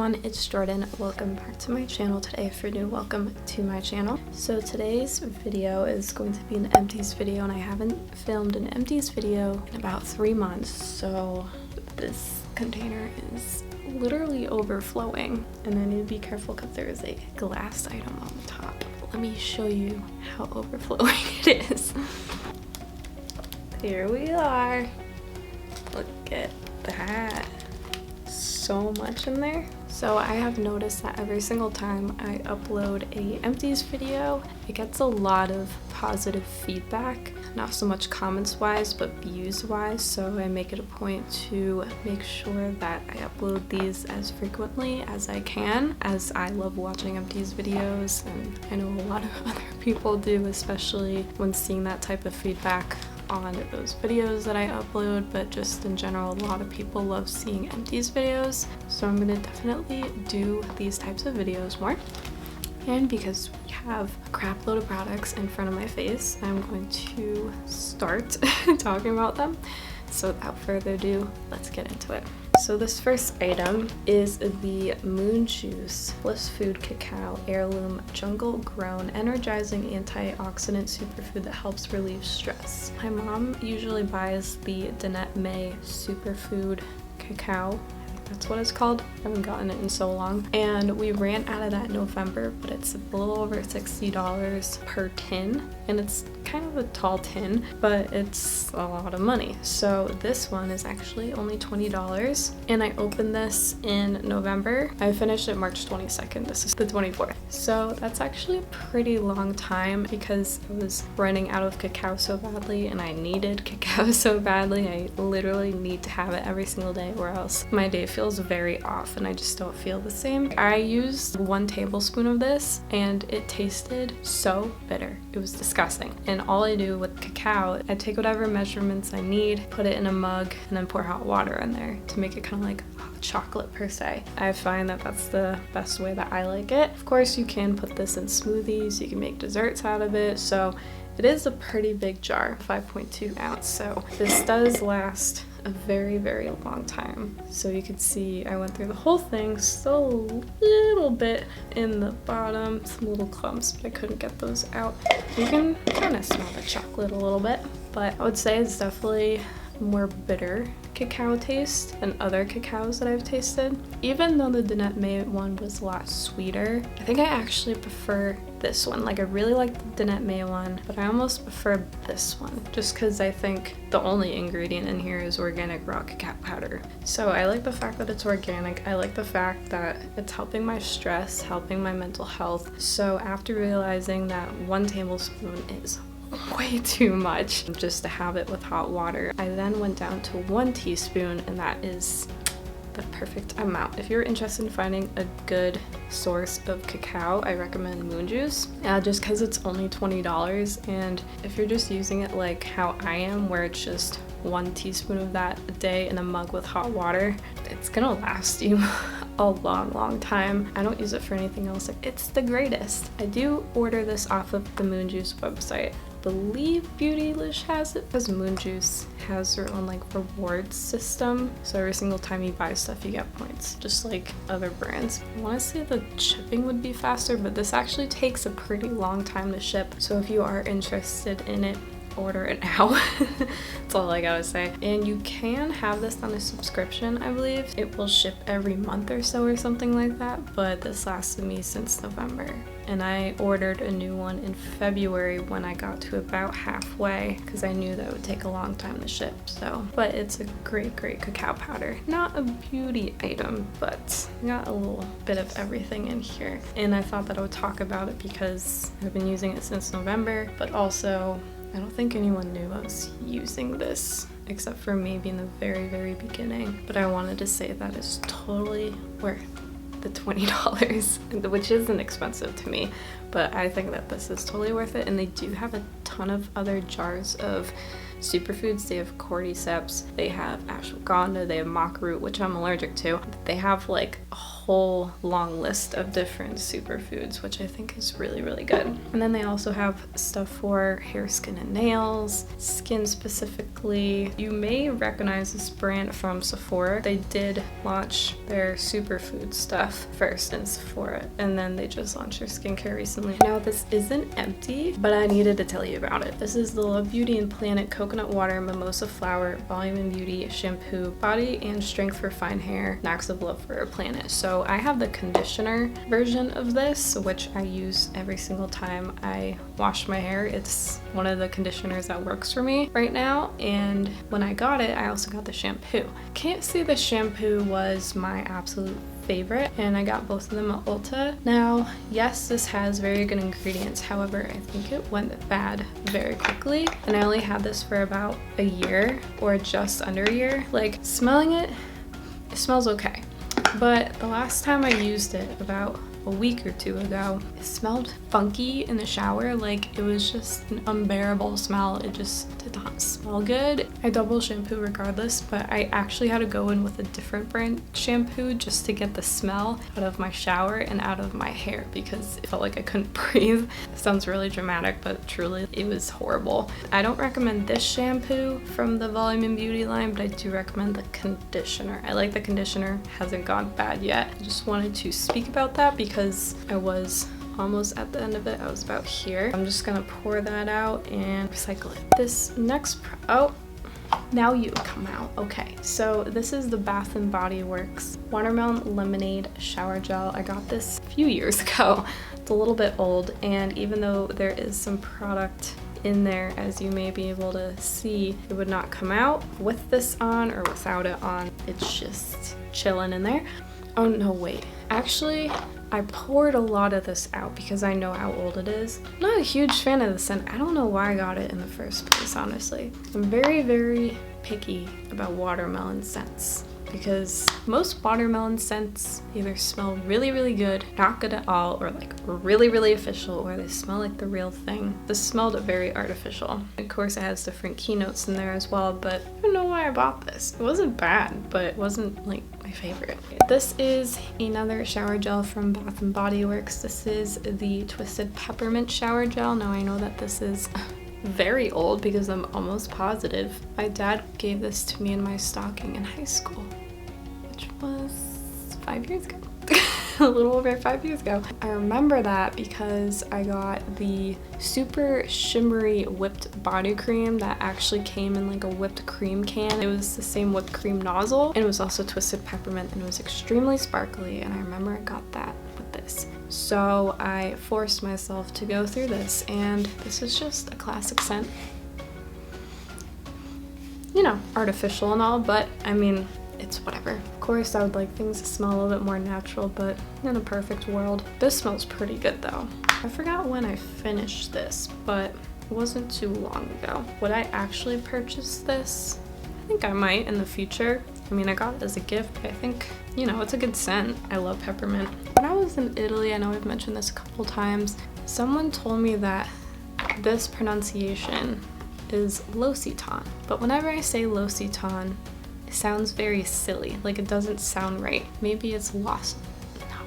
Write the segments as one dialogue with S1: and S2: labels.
S1: everyone, it's Jordan. Welcome back to my channel today. If you're new, welcome to my channel. So today's video is going to be an empties video, and I haven't filmed an empties video in about 3 months, so this container is literally overflowing and I need to be careful because there is a glass item on the top. Let me show you how overflowing it is. Here we are. Look at that. So much in there. So I have noticed that every single time I upload a empties video, it gets a lot of positive feedback, not so much comments wise but views wise, so I make it a point to make sure that I upload these as frequently as I can, as I love watching empties videos and I know a lot of other people do, especially when seeing that type of feedback on those videos that I upload, but just in general, a lot of people love seeing empties videos. So I'm gonna definitely do these types of videos more. And because we have a crap load of products in front of my face, I'm going to start talking about them. So without further ado, let's get into it. So this first item is the Moon Juice Bliss Food Cacao Heirloom Jungle Grown Energizing Antioxidant Superfood that helps relieve stress. My mom usually buys the Danette May Superfood Cacao. That's what it's called. I haven't gotten it in so long. And we ran out of that in November, but it's a little over $60 per tin. And it's kind of a tall tin, but it's a lot of money. So this one is actually only $20. And I opened this in November. I finished it March 22nd. This is the 24th. So that's actually a pretty long time because I was running out of cacao so badly and I needed cacao so badly. I literally need to have it every single day or else my day feels very off and I just don't feel the same. I used 1 tablespoon of this and it tasted so bitter. It was disgusting. And all I do with cacao, I take whatever measurements I need, put it in a mug, and then pour hot water in there to make it kind of like hot chocolate per se. I find that that's the best way that I like it. Of course, you can put this in smoothies, you can make desserts out of it, so it is a pretty big jar, 5.2 ounce, so this does last a very, very long time. So you can see I went through the whole thing, so a little bit in the bottom, some little clumps, but I couldn't get those out. You can kind of smell the chocolate a little bit, but I would say it's definitely more bitter cacao taste than other cacaos that I've tasted. Even though the Danette May one was a lot sweeter, I think I actually prefer this one. Like, I really like the Danette May one, but I almost prefer this one just because I think the only ingredient in here is organic raw cacao powder. So I like the fact that it's organic. I like the fact that it's helping my stress, helping my mental health. So after realizing that 1 tablespoon is way too much just to have it with hot water, I then went down to 1 teaspoon, and that is the perfect amount. If you're interested in finding a good source of cacao, I recommend Moon Juice, just because it's only $20. And if you're just using it like how I am, where it's just 1 teaspoon of that a day in a mug with hot water, it's gonna last you a long time. I don't use it for anything else. It's the greatest. I do order this off of the Moon Juice website. I believe Beautylish has it because Moon Juice has their own like rewards system, so every single time you buy stuff you get points, just like other brands. I want to say the shipping would be faster, but this actually takes a pretty long time to ship, so if you are interested in it, order it now. That's all I gotta say. And you can have this on a subscription, I believe. It will ship every month or so or something like that, but this lasted me since November. And I ordered a new one in February when I got to about halfway because I knew that it would take a long time to ship. So, but it's a great cacao powder. Not a beauty item, but got a little bit of everything in here. And I thought that I would talk about it because I've been using it since November, but also I don't think anyone knew I was using this except for maybe in the very beginning, but I wanted to say that it's totally worth the $20, which isn't expensive to me, but I think that this is totally worth it. And they do have a ton ton of other jars of superfoods. They have cordyceps, they have ashwagandha, they have maca root, which I'm allergic to. They have like a whole long list of different superfoods, which I think is really, really good. And then they also have stuff for hair, skin, and nails, skin specifically. You may recognize this brand from Sephora. They did launch their superfood stuff first in Sephora, and then they just launched their skincare recently. Now this isn't Empty, but I needed to tell you about it. This is the Love Beauty and Planet Coconut Water Mimosa Flower Volume and Beauty Shampoo, Body and Strength for Fine Hair, Acts of Love for a Planet. So I have the conditioner version of this, which I use every single time I wash my hair. It's one of the conditioners that works for me right now, and when I got it, I also got the shampoo. Can't say the shampoo was my absolute favorite, and I got both of them at Ulta. Now, yes, this has very good ingredients, however, I think it went bad very quickly, and I only had this for about a year or just under a year. Like, smelling it, it smells okay, but the last time I used it, about a week or two ago, it smelled funky in the shower. Like, it was just an unbearable smell. It just did not smell good. I double shampoo regardless, but I actually had to go in with a different brand shampoo just to get the smell out of my shower and out of my hair, because it felt like I couldn't breathe. It sounds really dramatic, but truly it was horrible. I don't recommend this shampoo from the Volume and Beauty line, but I do recommend the conditioner. I like the conditioner, hasn't gone bad yet. I just wanted to speak about that because I was almost at the end of it. I was about here. I'm just gonna pour that out and recycle it. This next oh, now you come out. Okay, so this is the Bath and Body Works Watermelon Lemonade Shower Gel. I got this a few years ago. It's a little bit old, and even though there is some product in there, as you may be able to see, it would not come out with this on or without it on. It's just chilling in there. Oh no, wait, actually I poured a lot of this out because I know how old it is. I'm not a huge fan of the scent. I don't know why I got it in the first place, honestly. I'm very, very picky about watermelon scents because most watermelon scents either smell really, really good, not good at all, or like really, really official, or they smell like the real thing. This smelled very artificial. Of course, it has different keynotes in there as well, but I don't know why I bought this. It wasn't bad, but it wasn't like my favorite. This is another shower gel from Bath and Body Works. This is the Twisted Peppermint Shower Gel. Now I know that this is very old because I'm almost positive my dad gave this to me in my stocking in high school, which was 5 years ago. A little over 5 years ago. I remember that because I got the super shimmery whipped body cream that actually came in like a whipped cream can. It was the same whipped cream nozzle, and it was also Twisted Peppermint, and it was extremely sparkly, and I remember I got that with this. So I forced myself to go through this, and this is just a classic scent. You know, artificial and all, but I mean, it's whatever. Of course, I would like things to smell a little bit more natural, but in a perfect world. This smells pretty good though. I forgot when I finished this, but it wasn't too long ago. Would I actually purchase this? I think I might in the future. I mean, I got it as a gift, but I think, you know, it's a good scent. I love peppermint. When I was in Italy, I know I've mentioned this a couple times, someone told me that this pronunciation is L'Occitane. But whenever I say L'Occitane, it sounds very silly, like it doesn't sound right. Maybe it's lost. No,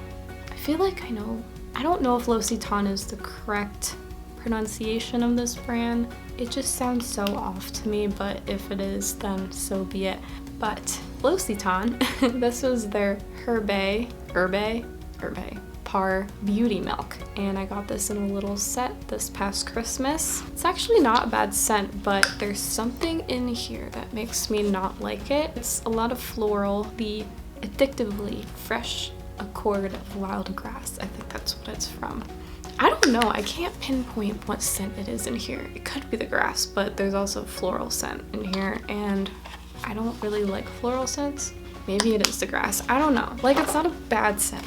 S1: I feel like I know. I don't know if L'Occitane is the correct pronunciation of this brand. It just sounds so off to me, but if it is, then so be it. But L'Occitane, this was their Herbe Par Beauty Milk, and I got this in a little set this past Christmas. It's actually not a bad scent, but there's something in here that makes me not like it. It's a lot of floral, the addictively fresh accord of wild grass. I think that's what it's from. I don't know, I can't pinpoint what scent it is in here. It could be the grass, but there's also floral scent in here, and I don't really like floral scents. Maybe it is the grass, I don't know. Like, it's not a bad scent,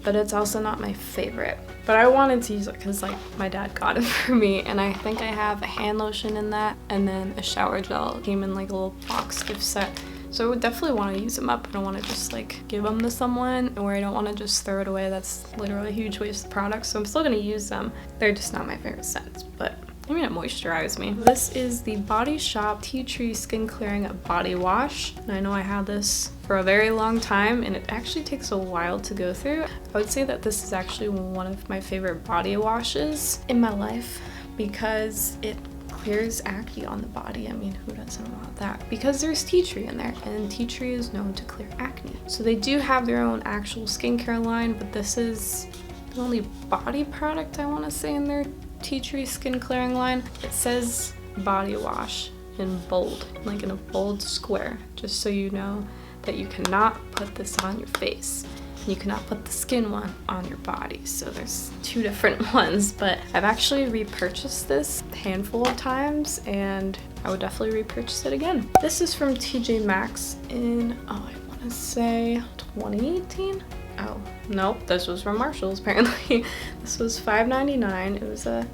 S1: but it's also not my favorite. But I wanted to use it because like my dad got it for me, and I think I have a hand lotion in that, and then a shower gel came in like a little box gift set. So I would definitely want to use them up. I don't want to just like give them to someone, or I don't want to just throw it away. That's literally a huge waste of product. So I'm still going to use them. They're just not my favorite scents, but I mean, it moisturized me. This is the Body Shop Tea Tree Skin Clearing Body Wash. And I know I had this for a very long time and it actually takes a while to go through. I would say that this is actually one of my favorite body washes in my life because it clears acne on the body. I mean, who doesn't want that? Because there's tea tree in there, and tea tree is known to clear acne. So they do have their own actual skincare line, but this is the only body product I want to say in their tea tree skin clearing line. It says body wash in bold, like in a bold square, just so you know that you cannot put this on your face. You cannot put the skin one on your body. So there's two different ones, but I've actually repurchased this a handful of times and I would definitely repurchase it again. This is from TJ Maxx in, I want to say 2018? Oh, nope, this was from Marshall's apparently. This was $5.99. It was a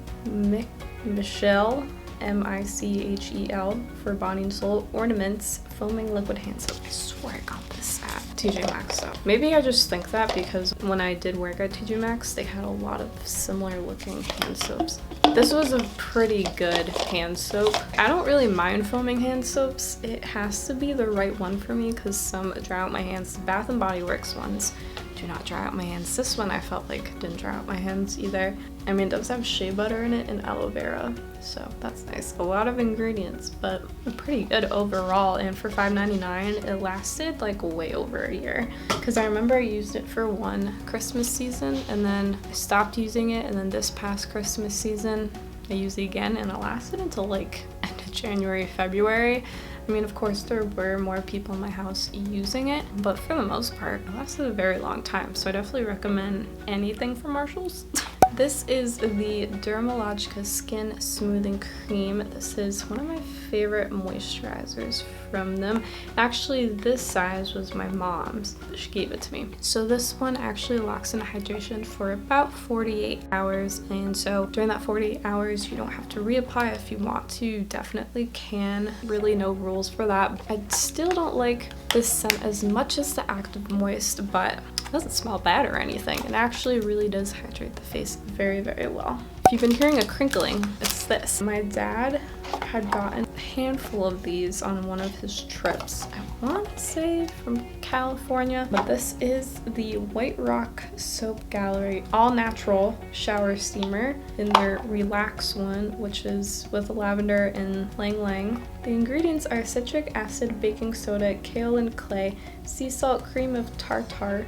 S1: Michelle, M-I-C-H-E-L, for body and soul ornaments foaming liquid hand soap. I swear I got this at TJ Maxx, so maybe I just think that because when I did work at TJ Maxx, they had a lot of similar looking hand soaps. This was a pretty good hand soap. I don't really mind foaming hand soaps. It has to be the right one for me because some dry out my hands. The Bath & Body Works ones do not dry out my hands. This one I felt like didn't dry out my hands either. I mean, it does have shea butter in it and aloe vera, so that's nice. A lot of ingredients, but pretty good overall. And for $5.99, it lasted like way over a year. Because I remember I used it for one Christmas season, and then I stopped using it, and then this past Christmas season, I used it again, and it lasted until like end of January, February. I mean, of course, there were more people in my house using it, but for the most part, it lasted a very long time. So I definitely recommend anything from Marshall's. This is the Dermalogica Skin Smoothing Cream. This is one of my favorite moisturizers from them. Actually, this size was my mom's. She gave it to me. So this one actually locks in hydration for about 48 hours. And so during that 48 hours, you don't have to reapply. If you want to, you definitely can. Really no rules for that. I still don't like this scent as much as the Active Moist, but it doesn't smell bad or anything. It actually really does hydrate the face very, very well. If you've been hearing a crinkling, it's this. My dad had gotten a handful of these on one of his trips. I want to say from California, but this is the White Rock Soap Gallery All Natural Shower Steamer in their Relax one, which is with lavender and Lang Lang. The ingredients are citric acid, baking soda, kale and clay, sea salt, cream of tartar,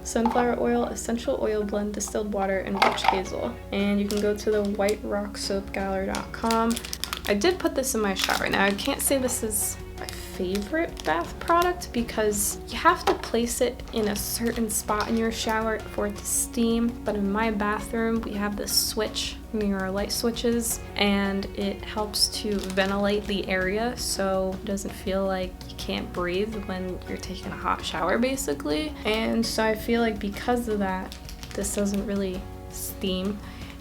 S1: sunflower oil, essential oil blend, distilled water, and witch hazel. And you can go to the whiterocksoapgallery.com. I did put this in my shower. Now, I can't say this is my favorite bath product because you have to place it in a certain spot in your shower for it to steam. But in my bathroom, we have this switch near our light switches, and it helps to ventilate the area so it doesn't feel like you can't breathe when you're taking a hot shower, basically. And so I feel like because of that, this doesn't really steam.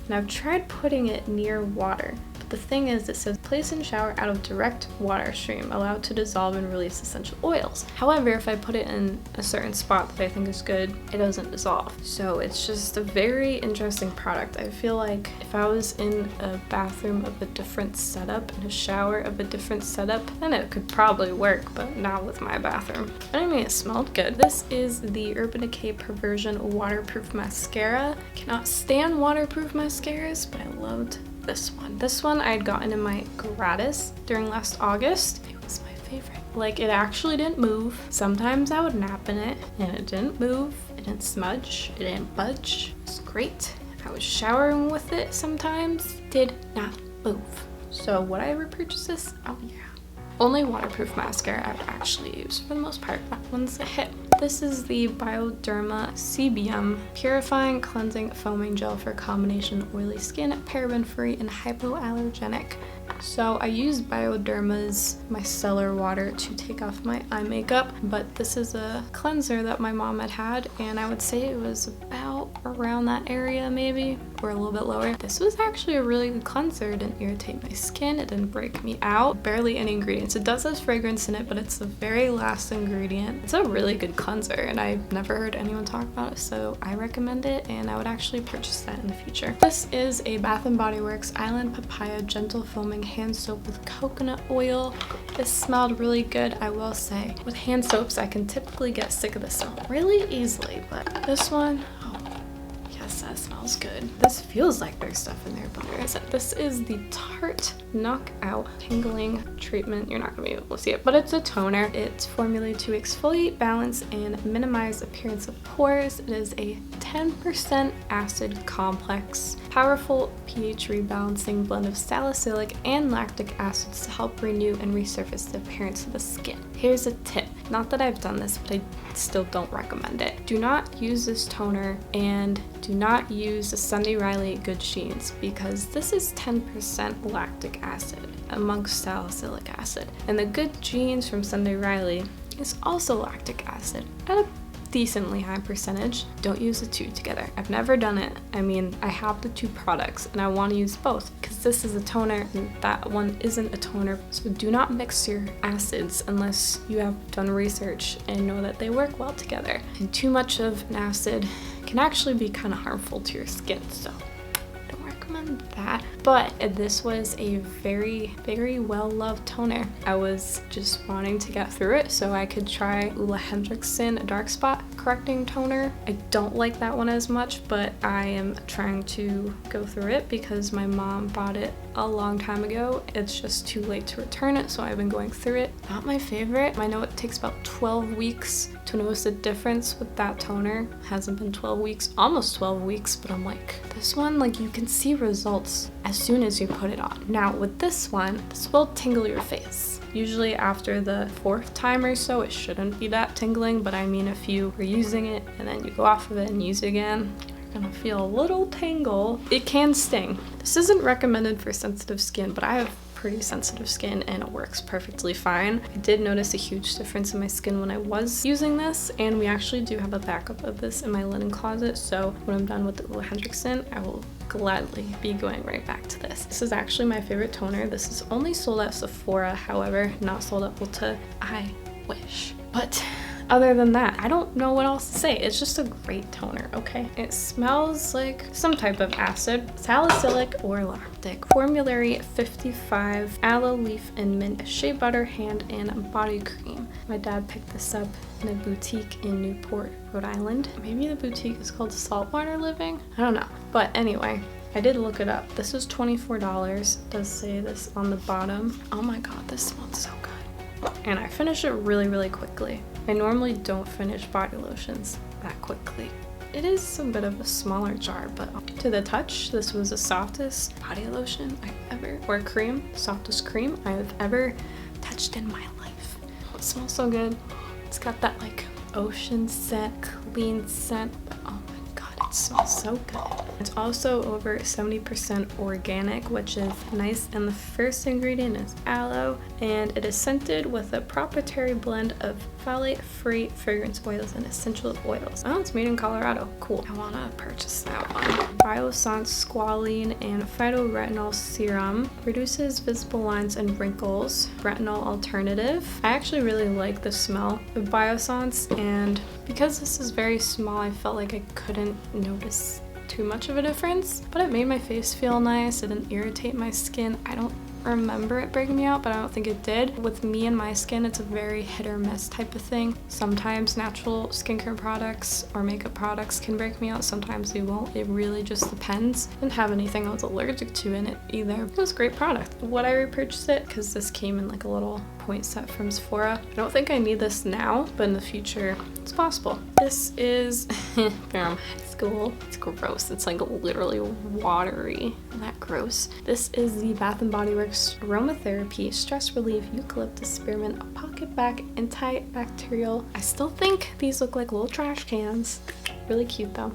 S1: And I've tried putting it near water. The thing is, it says place in shower out of direct water stream, allowed to dissolve and release essential oils. However, if I put it in a certain spot that I think is good, it doesn't dissolve. So it's just a very interesting product. I feel like if I was in a bathroom of a different setup, in a shower of a different setup, then it could probably work, but not with my bathroom. But I mean, it smelled good. This is the Urban Decay Perversion Waterproof Mascara. Cannot stand waterproof mascaras, but I loved this one. This one I had gotten in my gratis during last August. It was my favorite. Like, it actually didn't move. Sometimes I would nap in it and it didn't move. It didn't smudge. It didn't budge. It was great. I was showering with it sometimes. Did not move. So would I repurchase this? Oh yeah. Only waterproof mascara I would actually use for the most part. That one's a hit. This is the Bioderma CBM Purifying Cleansing Foaming Gel for combination oily skin, paraben-free, and hypoallergenic. So I use Bioderma's micellar water to take off my eye makeup, but this is a cleanser that my mom had, and I would say it was about around that area maybe. were a little bit lower. This was actually a really good cleanser. It didn't irritate my skin. It didn't break me out. Barely any ingredients. It does have fragrance in it, but it's the very last ingredient. It's a really good cleanser, and I've never heard anyone talk about it, so I recommend it, and I would actually purchase that in the future. This is a Bath & Body Works Island Papaya Gentle Foaming Hand Soap with coconut oil. This smelled really good, I will say. With hand soaps, I can typically get sick of the smell really easily, but this one, oh, yes, that smells good. This feels like there's stuff in there, but there isn't. This is the Tarte Knockout Tingling Treatment. You're not gonna be able to see it, but it's a toner. It's formulated to exfoliate, balance, and minimize appearance of pores. It is a 10% acid complex, powerful pH rebalancing blend of salicylic and lactic acids to help renew and resurface the appearance of the skin. Here's a tip. Not that I've done this, but I still don't recommend it. Do not use this toner, and do not use the Sunday Riley Good Sheens, because this is 10% lactic acid amongst salicylic acid. And the Good Genes from Sunday Riley is also lactic acid at a decently high percentage. Don't use the two together. I've never done it. I mean, I have the two products and I want to use both because this is a toner and that one isn't a toner. So do not mix your acids unless you have done research and know that they work well together. And too much of an acid can actually be kind of harmful to your skin, so don't recommend that. But this was a very, very well-loved toner. I was just wanting to get through it so I could try Ole Henriksen Dark Spot Correcting Toner. I don't like that one as much, but I am trying to go through it because my mom bought it a long time ago. It's just too late to return it, so I've been going through it. Not my favorite. I know it takes about 12 weeks to notice a difference with that toner. Hasn't been 12 weeks, almost 12 weeks, but I'm like, this one, like, you can see results as soon as you put it on. Now with this one, this will tingle your face. Usually after the 4th time or so, it shouldn't be that tingling, but I mean, if you were using it and then you go off of it and use it again, you're gonna feel a little tingle. It can sting. This isn't recommended for sensitive skin, but I have pretty sensitive skin and it works perfectly fine. I did notice a huge difference in my skin when I was using this, and we actually do have a backup of this in my linen closet, so when I'm done with the Ole Henriksen, I will gladly be going right back to this. This is actually my favorite toner. This is only sold at Sephora, however, not sold at Ulta. I wish. But other than that, I don't know what else to say. It's just a great toner, okay? It smells like some type of acid, salicylic or lactic. Formulary 55, aloe leaf and mint, shea butter, hand and body cream. My dad picked this up in a boutique in Newport, Rhode Island. Maybe the boutique is called Saltwater Living? I don't know. But anyway, I did look it up. This is $24. It does say this on the bottom. Oh my god, this smells so good. And I finished it really, really quickly. I normally don't finish body lotions that quickly. It is a bit of a smaller jar, but to the touch, this was the softest body lotion I've ever, or cream, softest cream I've ever touched in my life. It smells so good. It's got that like ocean scent, clean scent. Oh my god, it smells so good. It's also over 70% organic, which is nice, and the first ingredient is aloe, and it is scented with a proprietary blend of phthalate-free fragrance oils and essential oils. Oh, it's made in Colorado. Cool. I want to purchase that one. Biossance Squalene and Phytoretinol Serum reduces visible lines and wrinkles. Retinol alternative. I actually really like the smell of Biossance, and because this is very small, I felt like I couldn't notice too much of a difference, but it made my face feel nice. It didn't irritate my skin. I don't remember it breaking me out, but I don't think it did. With me and my skin, it's a very hit or miss type of thing. Sometimes natural skincare products or makeup products can break me out, sometimes they won't. It really just depends. I didn't have anything I was allergic to in it either. It was a great product. Would I repurchase it? Because this came in like a little point set from Sephora. I don't think I need this now, but in the future, it's possible. This is from high school. It's gross. It's like literally watery. Isn't that gross? This is the Bath & Body Works Aromatherapy Stress Relief Eucalyptus Spearmint Pocket Back Antibacterial. I still think these look like little trash cans. Really cute though.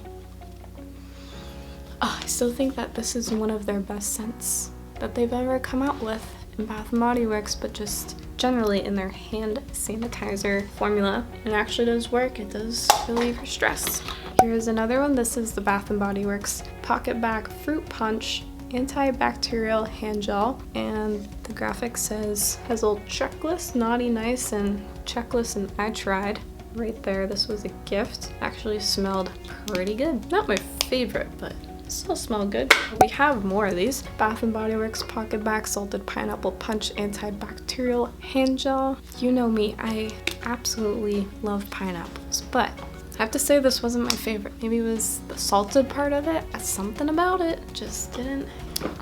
S1: Oh, I still think that this is one of their best scents that they've ever come out with in Bath & Body Works, but just generally in their hand sanitizer formula. It actually does work. It does relieve your stress. Here's another one. This is the Bath & Body Works Pocket Back Fruit Punch Antibacterial Hand Gel, and the graphic says, has a little checklist, naughty, nice, and checklist, and I tried. Right there, this was a gift. Actually smelled pretty good. Not my favorite, but still smell good. We have more of these. Bath & Body Works Pocket Back Salted Pineapple Punch Antibacterial Hand Gel. You know me, I absolutely love pineapples, but I have to say this wasn't my favorite. Maybe it was the salted part of it. Something about it just didn't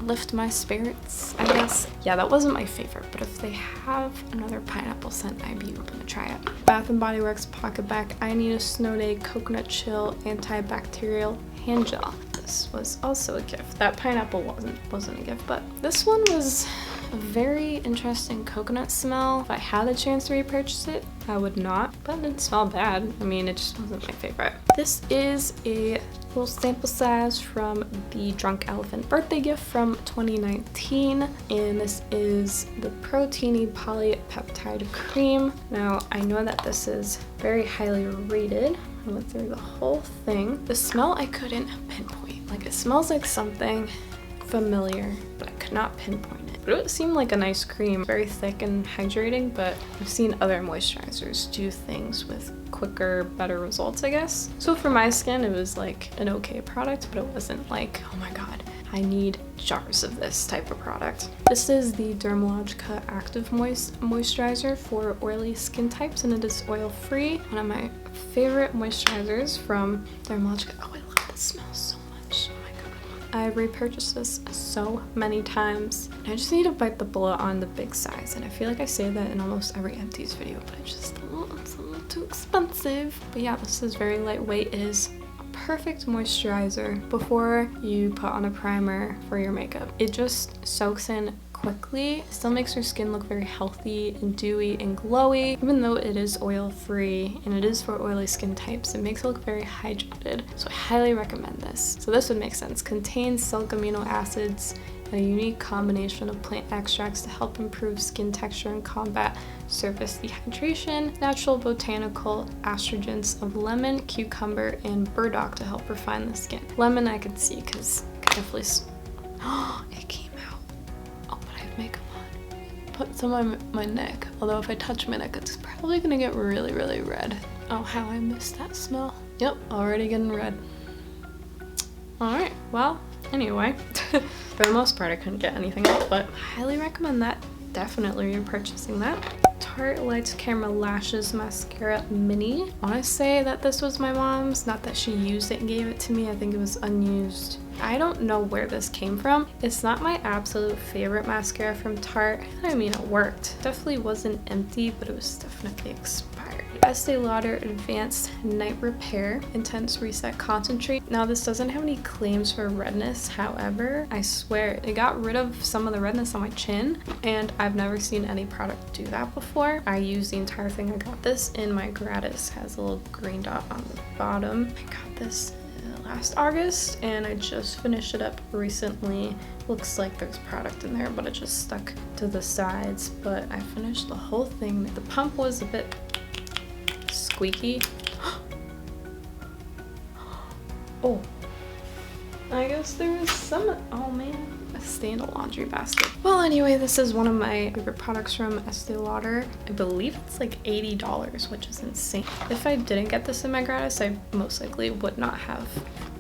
S1: lift my spirits, I guess. Yeah, that wasn't my favorite, but if they have another pineapple scent, I'd be open to try it. Bath & Body Works Pocket Back I Need a Snow Day Coconut Chill Antibacterial Hand Gel. This was also a gift. That pineapple wasn't a gift, but this one was a very interesting coconut smell. If I had a chance to repurchase it, I would not, but it didn't smell bad. I mean, it just wasn't my favorite. This is a little sample size from the Drunk Elephant birthday gift from 2019, and this is the Proteiny Polypeptide Cream. Now, I know that this is very highly rated. I went through the whole thing. The smell I couldn't pinpoint. Like, it smells like something familiar, but I could not pinpoint it. But it seemed like a nice cream, very thick and hydrating, but I've seen other moisturizers do things with quicker, better results, I guess. So for my skin, it was like an okay product, but it wasn't like, oh my god, I need jars of this type of product. This is the Dermalogica Active Moisturizer for oily skin types, and it is oil-free. One of my favorite moisturizers from Dermalogica. Oh, I love this smell so much. I've repurchased this so many times. I just need to bite the bullet on the big size, and I feel like I say that in almost every Empties video, but it's a little too expensive. But yeah, this is very lightweight. It is a perfect moisturizer before you put on a primer for your makeup. It just soaks in quickly. It still makes your skin look very healthy and dewy and glowy. Even though it is oil-free and it is for oily skin types, it makes it look very hydrated. So I highly recommend this. So this would make sense. Contains silk amino acids and a unique combination of plant extracts to help improve skin texture and combat surface dehydration. Natural botanical estrogens of lemon, cucumber, and burdock to help refine the skin. Lemon I could see because I definitely it came makeup on. Put some on my neck, although if I touch my neck, it's probably gonna get really, really red. Oh, how I miss that smell. Yep, already getting red. Alright, well, anyway, for the most part I couldn't get anything else, but I highly recommend that. Definitely repurchasing that. Tarte Lights Camera Lashes Mascara Mini. I want to say that this was my mom's, not that she used it and gave it to me. I think it was unused. I don't know where this came from. It's not my absolute favorite mascara from Tarte. I mean, it worked. Definitely wasn't empty, but it was definitely expired. Estee Lauder Advanced Night Repair Intense Reset Concentrate. Now, this doesn't have any claims for redness. However, I swear it got rid of some of the redness on my chin, and I've never seen any product do that before. I used the entire thing. I got this in my gratis. Has a little green dot on the bottom. I got this last August, and I just finished it up recently. Looks like there's product in there, but it just stuck to the sides. But I finished the whole thing. The pump was a bit squeaky. Oh, I guess there was some, oh man, a stay in a laundry basket. Well, anyway, this is one of my favorite products from Estee Lauder. I believe it's like $80, which is insane. If I didn't get this in my gratis, I most likely would not have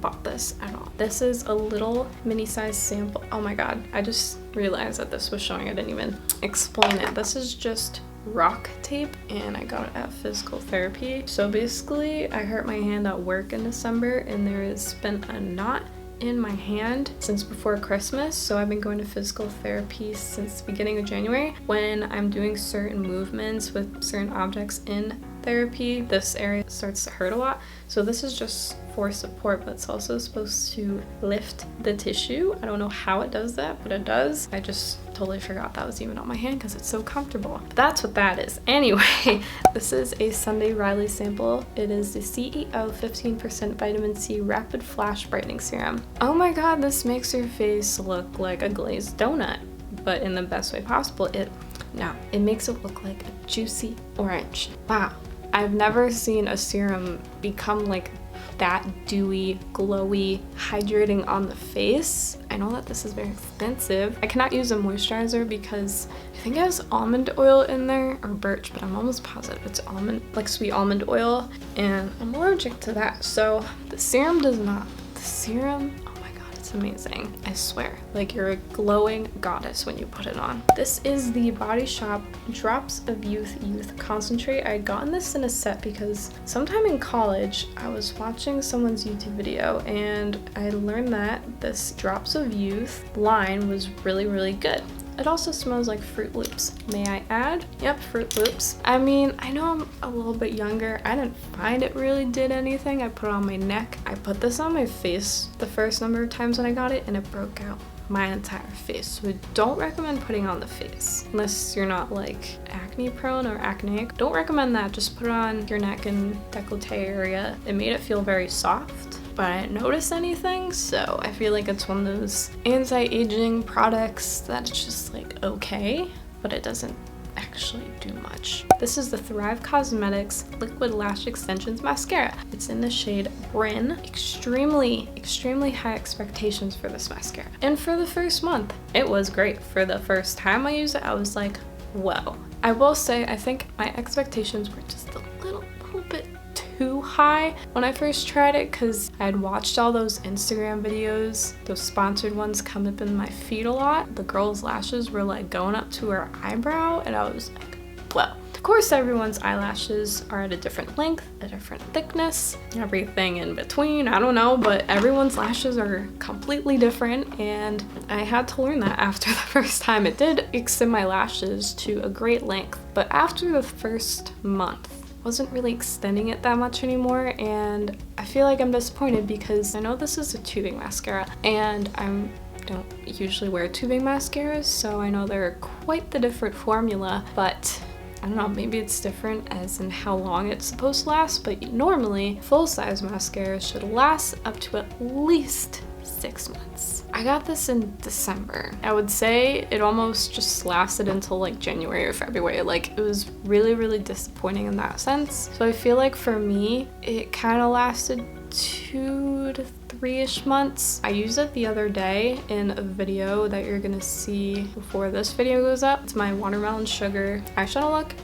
S1: bought this at all. This is a little mini size sample. Oh my god, I just realized that this was showing. I didn't even explain it. This is just rock tape, and I got it at physical therapy. So basically, I hurt my hand at work in December, and there has been a knot in my hand since before Christmas. So I've been going to physical therapy since the beginning of January. When I'm doing certain movements with certain objects in therapy, this area starts to hurt a lot. So this is just for support, but it's also supposed to lift the tissue. I don't know how it does that, but it does. I just totally forgot that was even on my hand because it's so comfortable. But that's what that is. Anyway, this is a Sunday Riley sample. It is the CEO 15% Vitamin C Rapid Flash Brightening Serum. Oh my god, this makes your face look like a glazed donut, but in the best way possible. It No, it makes it look like a juicy orange. Wow. I've never seen a serum become like that dewy, glowy, hydrating on the face. I know that this is very expensive. I cannot use a moisturizer because I think it has almond oil in there, or birch, but I'm almost positive it's almond, like sweet almond oil, and I'm allergic to that. So the serum does not. The serum, oh my god, it's amazing. I swear, like you're a glowing goddess when you put it on. This is the Body Shop Drops of Youth Concentrate. I had gotten this in a set because sometime in college I was watching someone's YouTube video and I learned that this Drops of Youth line was really good. It also smells like Fruit Loops, may I add? Yep, Fruit Loops. I mean, I know I'm a little bit younger. I didn't find it really did anything. I put it on my neck. I put this on my face the first number of times when I got it and it broke out my entire face. So I don't recommend putting on the face unless you're not like acne prone or acneic. Don't recommend that. Just put it on your neck and décolleté area. It made it feel very soft, but I didn't notice anything, so I feel like it's one of those anti-aging products that's just like okay, but it doesn't actually do much. This is the Thrive Cosmetics Liquid Lash Extensions Mascara. It's in the shade Bryn. Extremely high expectations for this mascara. And for the first month, it was great. For the first time I used it, I was like, whoa. I will say, I think my expectations were just a little bit too high when I first tried it because I had watched all those Instagram videos, those sponsored ones come up in my feed a lot. The girl's lashes were like going up to her eyebrow and I was like, well, of course everyone's eyelashes are at a different length, a different thickness, everything in between, I don't know, but everyone's lashes are completely different and I had to learn that after the first time. It did extend my lashes to a great length, but after the first month, wasn't really extending it that much anymore, and I feel like I'm disappointed because I know this is a tubing mascara and I don't usually wear tubing mascaras, so I know they're quite the different formula, but I don't know, maybe it's different as in how long it's supposed to last, but normally full-size mascara should last up to at least 6 months. I got this in December. I would say it almost just lasted until like January or February. Like it was really disappointing in that sense. So I feel like for me, it kind of lasted 2 to 3-ish months. I used it the other day in a video that you're gonna see before this video goes up. It's my watermelon sugar eyeshadow look.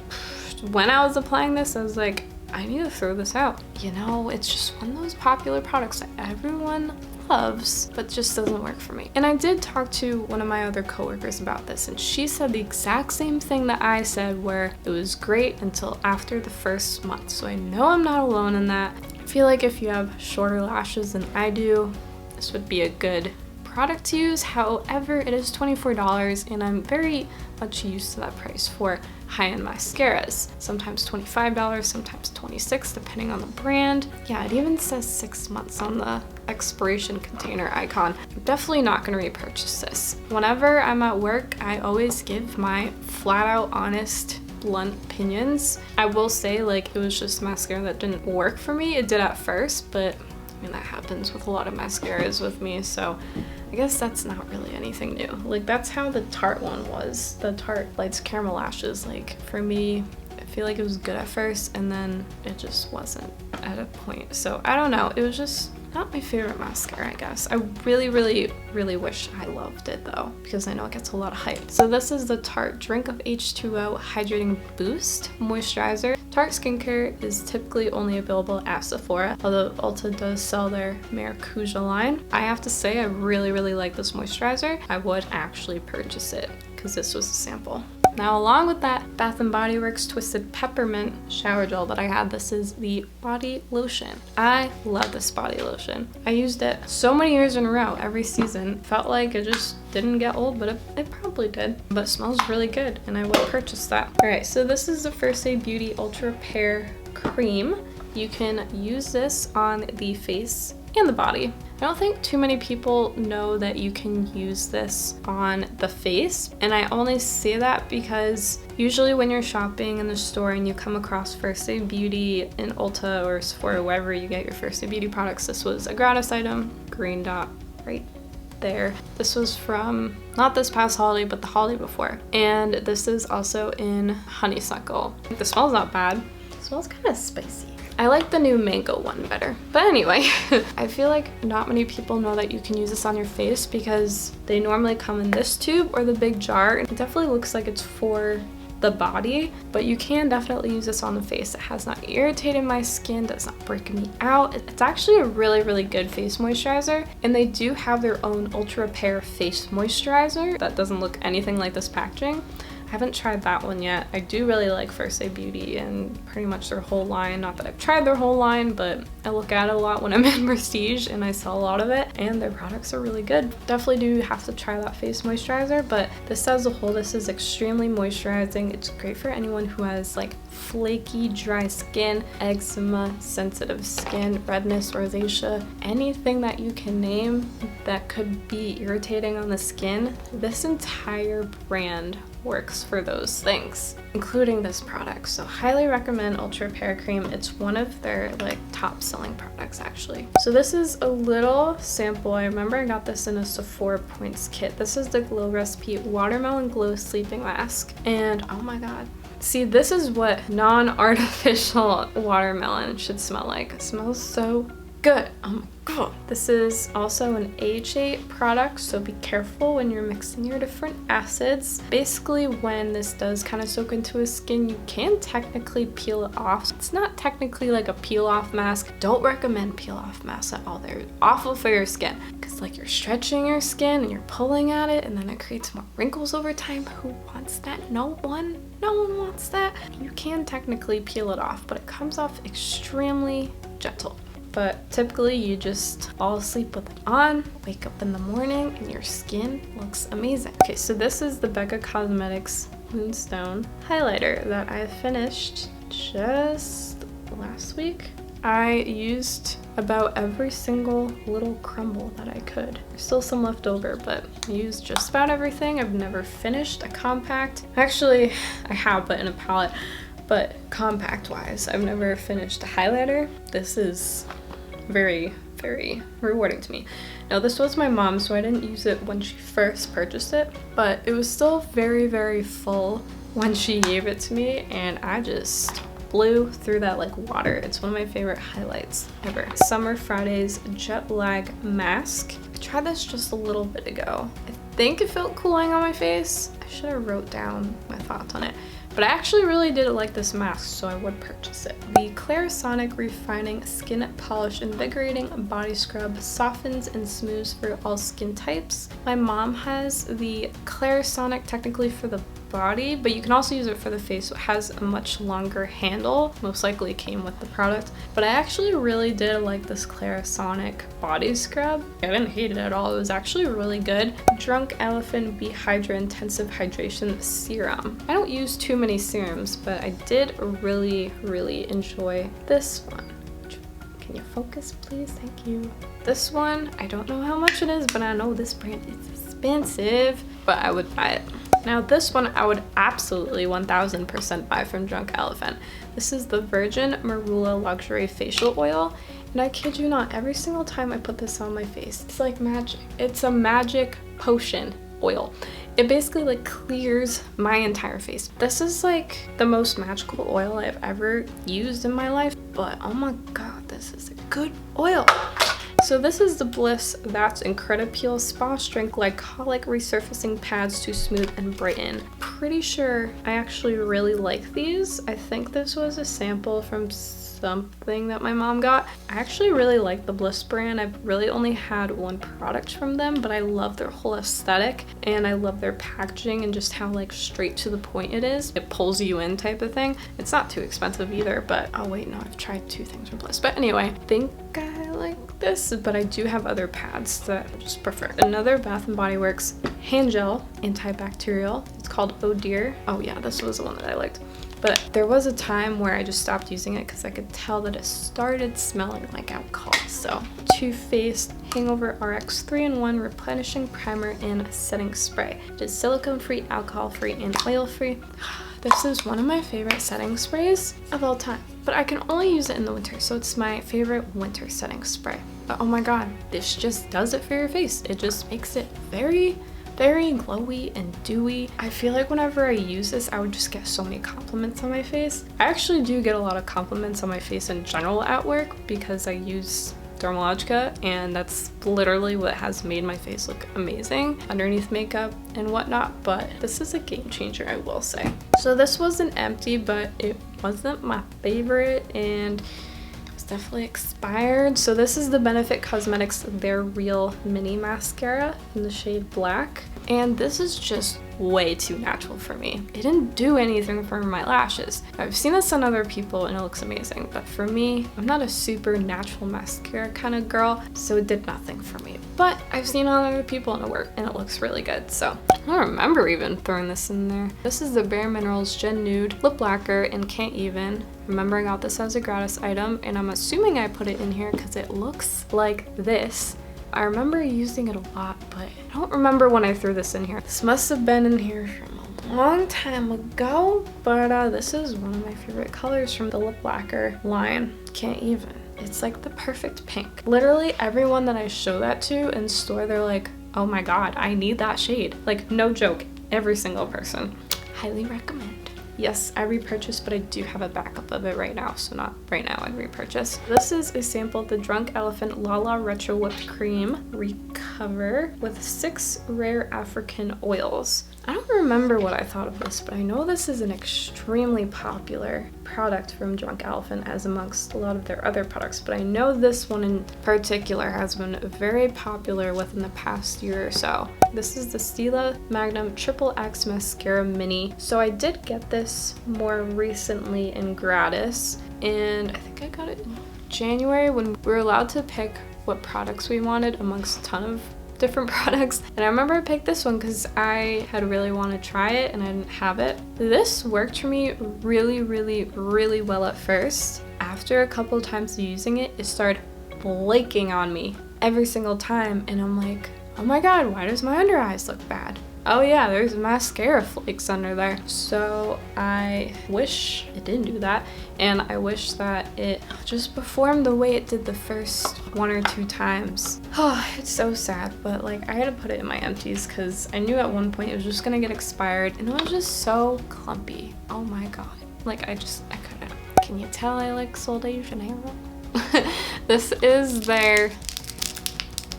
S1: When I was applying this, I was like, I need to throw this out. You know, it's just one of those popular products that everyone loves, but just doesn't work for me. And I did talk to one of my other coworkers about this, and she said the exact same thing that I said, where it was great until after the first month. So I know I'm not alone in that. I feel like if you have shorter lashes than I do, this would be a good product to use. However, it is $24 and I'm very much used to that price for high-end mascaras. Sometimes $25, sometimes $26, depending on the brand. Yeah, it even says 6 months on the expiration container icon. I'm definitely not gonna repurchase this. Whenever I'm at work, I always give my flat out honest blunt opinions. I will say, like, it was just mascara that didn't work for me. It did at first, but I mean, that happens with a lot of mascaras with me, so I guess that's not really anything new. Like, that's how the Tarte one was. The Tarte Lights Caramel Lashes, like, for me, I feel like it was good at first, and then it just wasn't at a point. So, I don't know. It was just not my favorite mascara, I guess. I really wish I loved it, though, because I know it gets a lot of hype. So this is the Tarte Drink of H2O Hydrating Boost Moisturizer. Tarte skincare is typically only available at Sephora, although Ulta does sell their Maracuja line. I have to say I really like this moisturizer. I would actually purchase it because this was a sample. Now, along with that Bath & Body Works Twisted Peppermint shower gel that I had, this is the body lotion. I love this body lotion. I used it so many years in a row, every season. Felt like it just didn't get old, but it probably did. But it smells really good, and I would purchase that. All right, so this is the JEBeauty Ultra Repair Cream. You can use this on the face and the body. I don't think too many people know that you can use this on the face, and I only say that because usually when you're shopping in the store and you come across JEBeauty in Ulta or Sephora, wherever you get your JEBeauty products, this was a gratis item, green dot right there. This was from not this past holiday, but the holiday before. And this is also in honeysuckle. The smell's not bad. It smells kind of spicy. I like the new mango one better. But anyway, I feel like not many people know that you can use this on your face because they normally come in this tube or the big jar. It definitely looks like it's for the body, but you can definitely use this on the face. It has not irritated my skin, does not break me out. It's actually a really good face moisturizer, and they do have their own Ultra Repair face moisturizer that doesn't look anything like this packaging. I haven't tried that one yet. I do really like JEBeauty and pretty much their whole line. Not that I've tried their whole line, but I look at it a lot when I'm in Prestige and I sell a lot of it, and their products are really good. Definitely do have to try that face moisturizer, but this as a whole, this is extremely moisturizing. It's great for anyone who has like flaky, dry skin, eczema, sensitive skin, redness, rosacea, anything that you can name that could be irritating on the skin. This entire brand works for those things, including this product. So highly recommend Ultra Repair Cream. It's one of their like top selling products actually. So this is a little sample. I remember I got this in a Sephora Points kit. This is the Glow Recipe Watermelon Glow Sleeping Mask, and oh my god. See, this is what non-artificial watermelon should smell like. It smells so good. Oh my god. This is also an AHA product, so be careful when you're mixing your different acids. Basically, when this does kind of soak into a skin, you can technically peel it off. It's not technically like a peel-off mask. Don't recommend peel-off masks at all. They're awful for your skin because like you're stretching your skin and you're pulling at it, and then it creates more wrinkles over time. Who wants that? No one wants that. You can technically peel it off, but it comes off extremely gentle. But typically you just fall asleep with it on, wake up in the morning, and your skin looks amazing. Okay, so this is the Becca Cosmetics Moonstone highlighter that I finished just last week. I used about every single little crumble that I could. There's still some left over, but I used just about everything. I've never finished a compact. Actually, I have, but in a palette. But compact wise, I've never finished a highlighter. This is very rewarding to me. Now this was my mom's, so I didn't use it when she first purchased it, but it was still very full when she gave it to me, and I just blew through that like water. It's one of my favorite highlights ever. Summer Fridays Jet Lag Mask. I tried this just a little bit ago. I think it felt cooling on my face. I should have wrote down my thoughts on it. But I actually really did like this mask, so I would purchase it. The Clarisonic Refining Skin Polish Invigorating Body Scrub softens and smooths for all skin types. My mom has the Clarisonic technically for the body, but you can also use it for the face. So it has a much longer handle. Most likely it came with the product. But I actually really did like this Clarisonic body scrub. I didn't hate it at all. It was actually really good. Drunk Elephant Bee Hydra Intensive Hydration Serum. I don't use too many serums, but I did really enjoy this one. Can you focus, please? Thank you. This one, I don't know how much it is, but I know this brand is expensive, but I would buy it. Now this one I would absolutely 1000% buy from Drunk Elephant. This is the Virgin Marula Luxury Facial Oil, and I kid you not, every single time I put this on my face, it's like magic. It's a magic potion oil. It basically like clears my entire face. This is like the most magical oil I've ever used in my life, but oh my god, this is a good oil. So this is the Bliss That's Incredipeel Spa Strength Glycolic Resurfacing Pads to Smooth and Brighten. Pretty sure I actually really like these. I think this was a sample from something that my mom got. I actually really like the Bliss brand. I've really only had one product from them, but I love their whole aesthetic, and I love their packaging and just how like straight to the point it is. It pulls you in type of thing. It's not too expensive either, but oh wait, no, I've tried two things from Bliss. But anyway, I think I like this, but I do have other pads that I just prefer. Another Bath & Body Works hand gel, antibacterial. It's called Oh Dear. Oh yeah, this was the one that I liked. But there was a time where I just stopped using it because I could tell that it started smelling like alcohol. So Too Faced Hangover RX 3-in-1 Replenishing Primer and Setting Spray. It is silicone-free, alcohol-free, and oil-free. This is one of my favorite setting sprays of all time, but I can only use it in the winter, so it's my favorite winter setting spray. But oh my god, this just does it for your face. It just makes it very, very glowy and dewy. I feel like whenever I use this, I would just get so many compliments on my face. I actually do get a lot of compliments on my face in general at work because I use Dermalogica, and that's literally what has made my face look amazing underneath makeup and whatnot. But this is a game changer, I will say. So this was an empty, but it wasn't my favorite, and it was definitely expired. So this is the Benefit Cosmetics Their Real Mini Mascara in the shade Black, and this is just way too natural for me. It didn't do anything for my lashes. I've seen this on other people and it looks amazing, but for me, I'm not a super natural mascara kind of girl, so it did nothing for me. But I've seen it on other people and it worked, and it looks really good. So I don't remember even throwing this in there. This is the Bare Minerals Gen Nude Lip Lacquer in Can't Even. Remember, I got this as a gratis item, and I'm assuming I put it in here because it looks like this. I remember using it a lot, but I don't remember when I threw this in here. This must have been in here from a long time ago, but this is one of my favorite colors from the lip lacquer line. Can't Even. It's like the perfect pink. Literally everyone that I show that to in store, they're like, oh my god, I need that shade. Like, no joke, every single person. Highly recommend. Yes, I repurchased, but I do have a backup of it right now, so not right now, I'd repurchase. This is a sample of the Drunk Elephant Lala Retro Whipped Cream Recover with 6 rare African oils. I don't remember what I thought of this, but I know this is an extremely popular product from Drunk Elephant, as amongst a lot of their other products, but I know this one in particular has been very popular within the past year or so. This is the Stila Magnum Triple X Mascara Mini. So I did get this more recently in gratis, and I think I got it in January when we were allowed to pick what products we wanted amongst a ton of different products, and I remember I picked this one because I had really wanted to try it and I didn't have it. This worked for me really, really, really well at first. After a couple of times of using it, it started flaking on me every single time, and I'm like, oh my god, why does my under eyes look bad? Oh yeah, there's mascara flakes under there. So I wish it didn't do that, and I wish that it just performed the way it did the first 1 or 2 times. Oh, it's so sad, but like I had to put it in my empties because I knew at one point it was just gonna get expired, and it was just so clumpy. Oh my god. Like I couldn't. Can you tell I like Sol de Janeiro? This is their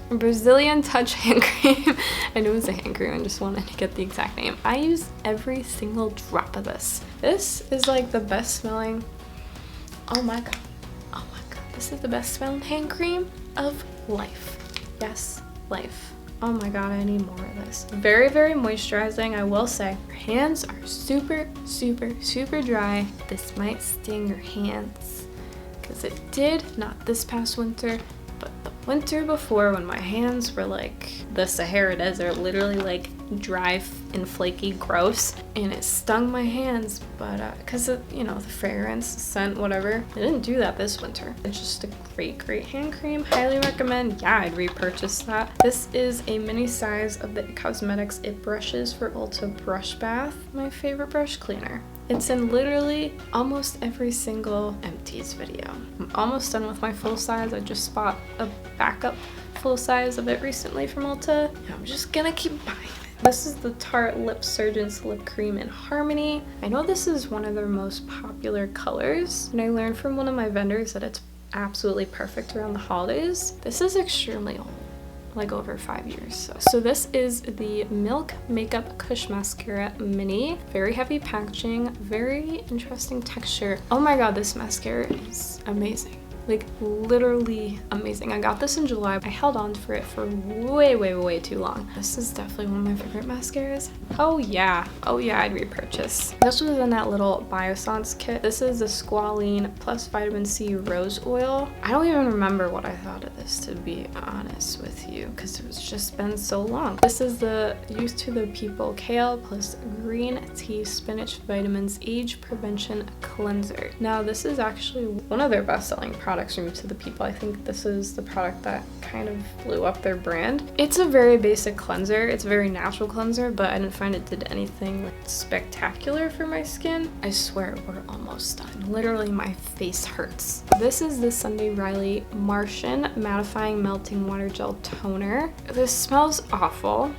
S1: Brazilian Touch hand cream. I knew it was a hand cream, I just wanted to get the exact name. I use every single drop of this. This is like the best smelling, oh my god, this is the best smelling hand cream of life. Yes, life. Oh my god, I need more of this. Very, very moisturizing, I will say. Your hands are super, super, super dry. This might sting your hands, because it did, not this past winter, but the winter before, when my hands were like the Sahara Desert, literally like dry and flaky, gross, and it stung my hands, but because of, you know, the fragrance, scent, whatever. It didn't do that this winter. It's just a great, great hand cream. Highly recommend. Yeah, I'd repurchase that. This is a mini size of the Cosmetics It Brushes for Ulta Brush Bath, my favorite brush cleaner. It's in literally almost every single Empties video. I'm almost done with my full size. I just bought a backup full size of it recently from Ulta, and I'm just gonna keep buying it. This is the Tarte Lip Surgeon's Lip Cream in Harmony. I know this is one of their most popular colors, and I learned from one of my vendors that it's absolutely perfect around the holidays. This is extremely old, like over 5 years. So this is the Milk Makeup Kush Mascara Mini. Very heavy packaging, very interesting texture. Oh my god, this mascara is amazing. Like literally amazing. I got this in July. I held on for it for way, way, way too long. This is definitely one of my favorite mascaras. Oh yeah, I'd repurchase. This was in that little Biossance kit. This is the Squalene plus vitamin C rose oil. I don't even remember what I thought of this, to be honest with you, because it's just been so long. This is the Youth to the People Kale plus green tea spinach vitamins age prevention cleanser. Now this is actually one of their best-selling products products from each of the people. I think this is the product that kind of blew up their brand. It's a very basic cleanser. It's a very natural cleanser, but I didn't find it did anything like spectacular for my skin. I swear we're almost done. Literally my face hurts. This is the Sunday Riley Martian Mattifying Melting Water Gel Toner. This smells awful.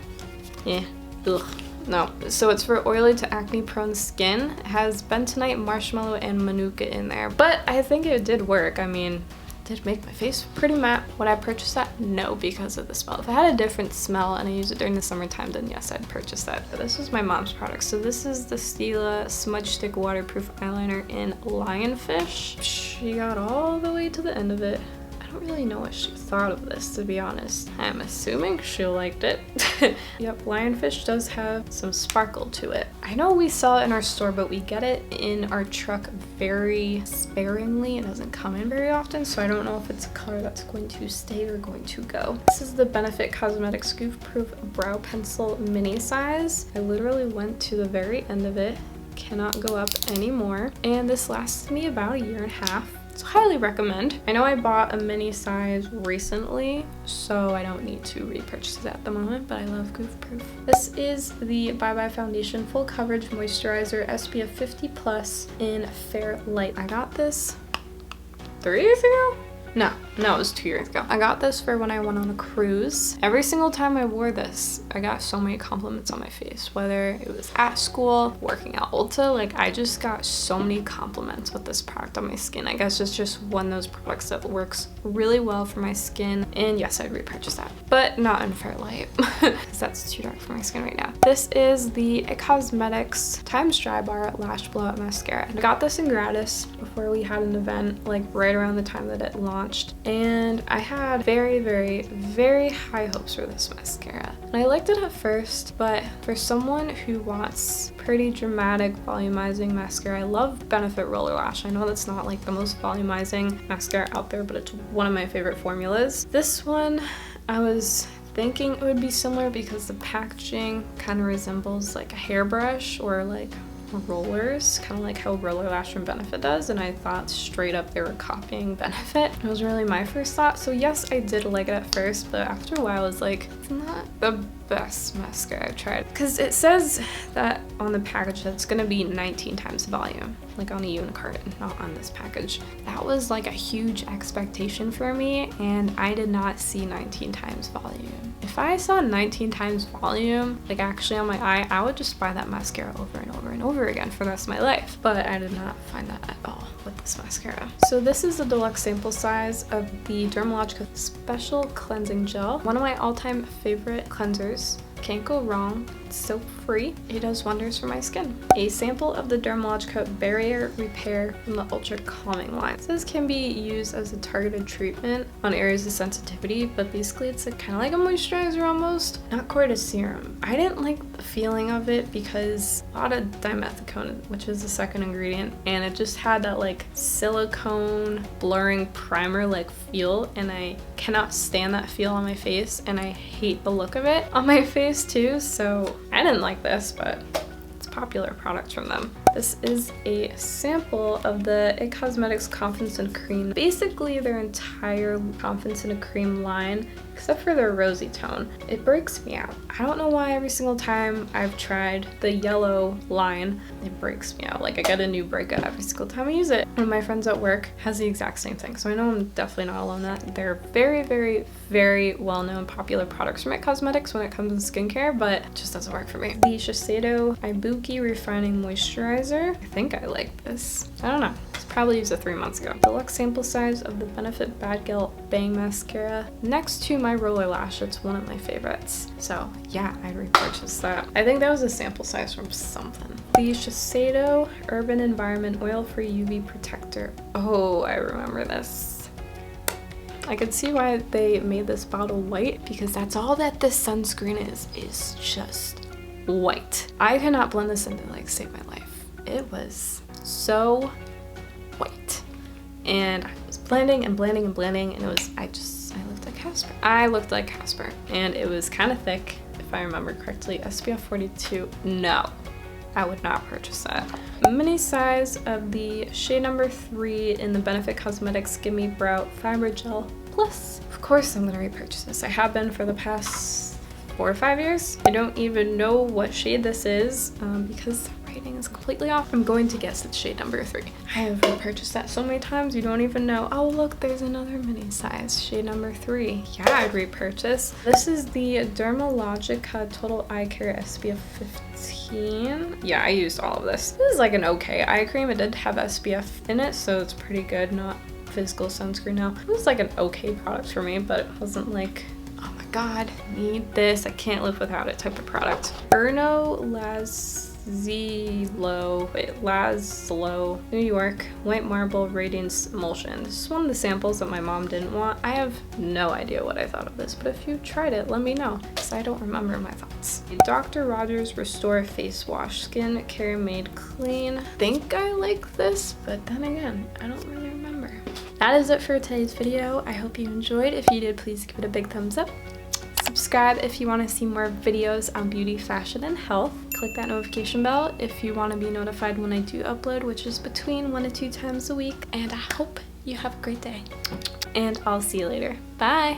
S1: Yeah, ugh. No, so it's for oily to acne prone skin. It has bentonite, marshmallow, and manuka in there, but I think it did work. I mean, it did make my face pretty matte. Would I purchase that? No, because of the smell. If I had a different smell and I used it during the summertime, then yes, I'd purchase that. But this was my mom's product. So this is the Stila Smudge Stick Waterproof Eyeliner in Lionfish. She got all the way to the end of it. I don't really know what she thought of this, to be honest. I'm assuming she liked it. Yep, Lionfish does have some sparkle to it. I know we sell it in our store, but we get it in our truck very sparingly. It doesn't come in very often, so I don't know if it's a color that's going to stay or going to go. This is the Benefit Cosmetics Goof Proof Brow Pencil Mini Size. I literally went to the very end of it. Cannot go up anymore. And this lasted me about a year and a half. So highly recommend. I know I bought a mini size recently, so I don't need to repurchase it at the moment, but I love Goof Proof. This is the Bye Bye Foundation Full Coverage Moisturizer SPF 50+ in Fair Light. I got this 3 years ago? No, it was 2 years ago. I got this for when I went on a cruise. Every single time I wore this, I got so many compliments on my face, whether it was at school, working at Ulta, like I just got so many compliments with this product on my skin. I guess it's just one of those products that works really well for my skin, and yes, I'd repurchase that, but not in Fair Light, because that's too dark for my skin right now. This is the IT Cosmetics Times Dry Bar Lash Blowout Mascara. I got this in gratis before we had an event, like right around the time that it launched. And I had very, very, very high hopes for this mascara. And I liked it at first, but for someone who wants pretty dramatic volumizing mascara, I love Benefit Roller Lash. I know that's not like the most volumizing mascara out there, but it's one of my favorite formulas. This one, I was thinking it would be similar because the packaging kind of resembles like a hairbrush or like rollers, kind of like how Roller Lash from Benefit does, and I thought straight up they were copying Benefit. It was really my first thought. So yes, I did like it at first, but after a while I was like, it's not the best mascara I've tried. Because it says that on the package that it's gonna be 19 times the volume, like on a unicarton, not on this package. That was like a huge expectation for me, and I did not see 19 times volume. If I saw 19 times volume, like actually on my eye, I would just buy that mascara over and over and over again for the rest of my life. But I did not find that at all with this mascara. So this is the deluxe sample size of the Dermalogica Special Cleansing Gel. One of my all-time favorite cleansers. Can't go wrong. It's soap free. It does wonders for my skin. A sample of the Dermalogica Barrier Repair from the Ultra Calming line. This can be used as a targeted treatment on areas of sensitivity, but basically it's kind of like a moisturizer almost. Not quite a serum. I didn't like the feeling of it because a lot of dimethicone, which is the second ingredient, and it just had that like silicone blurring primer like feel, and I cannot stand that feel on my face, and I hate the look of it on my face too, so I didn't like this, but it's a popular product from them. This is a sample of the IT Cosmetics Confidence in Cream. Basically their entire Confidence in a Cream line, except for their rosy tone. It breaks me out. I don't know why every single time I've tried the yellow line, it breaks me out. Like I get a new breakout every single time I use it. One of my friends at work has the exact same thing, so I know I'm definitely not alone in that. They're very, very, very well-known popular products from IT Cosmetics when it comes to skincare, but it just doesn't work for me. The Shiseido Ibuki Refining Moisturizer. I think I like this. I don't know. It's probably used it 3 months ago. Deluxe sample size of the Benefit Bad Gal Bang Mascara next to my Roller Lash. It's one of my favorites. So yeah, I'd repurchase that. I think that was a sample size from something. The Shiseido Urban Environment Oil-Free UV Protector. Oh, I remember this. I could see why they made this bottle white, because that's all that this sunscreen is just white. I cannot blend this in to like save my life. It was so white, and I was blending and blending and blending, and it was, I looked like Casper. I looked like Casper, and it was kind of thick, if I remember correctly. SPF 42, no. I would not purchase that. Mini size of the shade number 3 in the Benefit Cosmetics Gimme Brow Fiber Gel Plus. Of course I'm gonna repurchase this. I have been for the past 4 or 5 years. I don't even know what shade this is because the rating is completely off. I'm going to guess it's shade number 3. I have repurchased that so many times you don't even know. Oh look, there's another mini size, shade number 3. Yeah, I'd repurchase. This is the Dermalogica Total Eye Care SPF 15. Yeah, I used all of this. This is like an okay eye cream. It did have SPF in it, so it's pretty good, not physical sunscreen now. It was like an okay product for me, but it wasn't like, oh my god, I need this, I can't live without it type of product. Erno Lazlo, New York, White Marble Radiance Emulsion. This is one of the samples that my mom didn't want. I have no idea what I thought of this, but if you tried it, let me know, because I don't remember my thoughts. Dr. Rogers Restore Face Wash, Skin Care Made Clean. I think I like this, but then again, I don't really remember. That is it for today's video. I hope you enjoyed. If you did, please give it a big thumbs up. Subscribe if you want to see more videos on beauty, fashion, and health. Click that notification bell if you want to be notified when I do upload, which is between 1 to 2 times a week. And I hope you have a great day. And I'll see you later. Bye!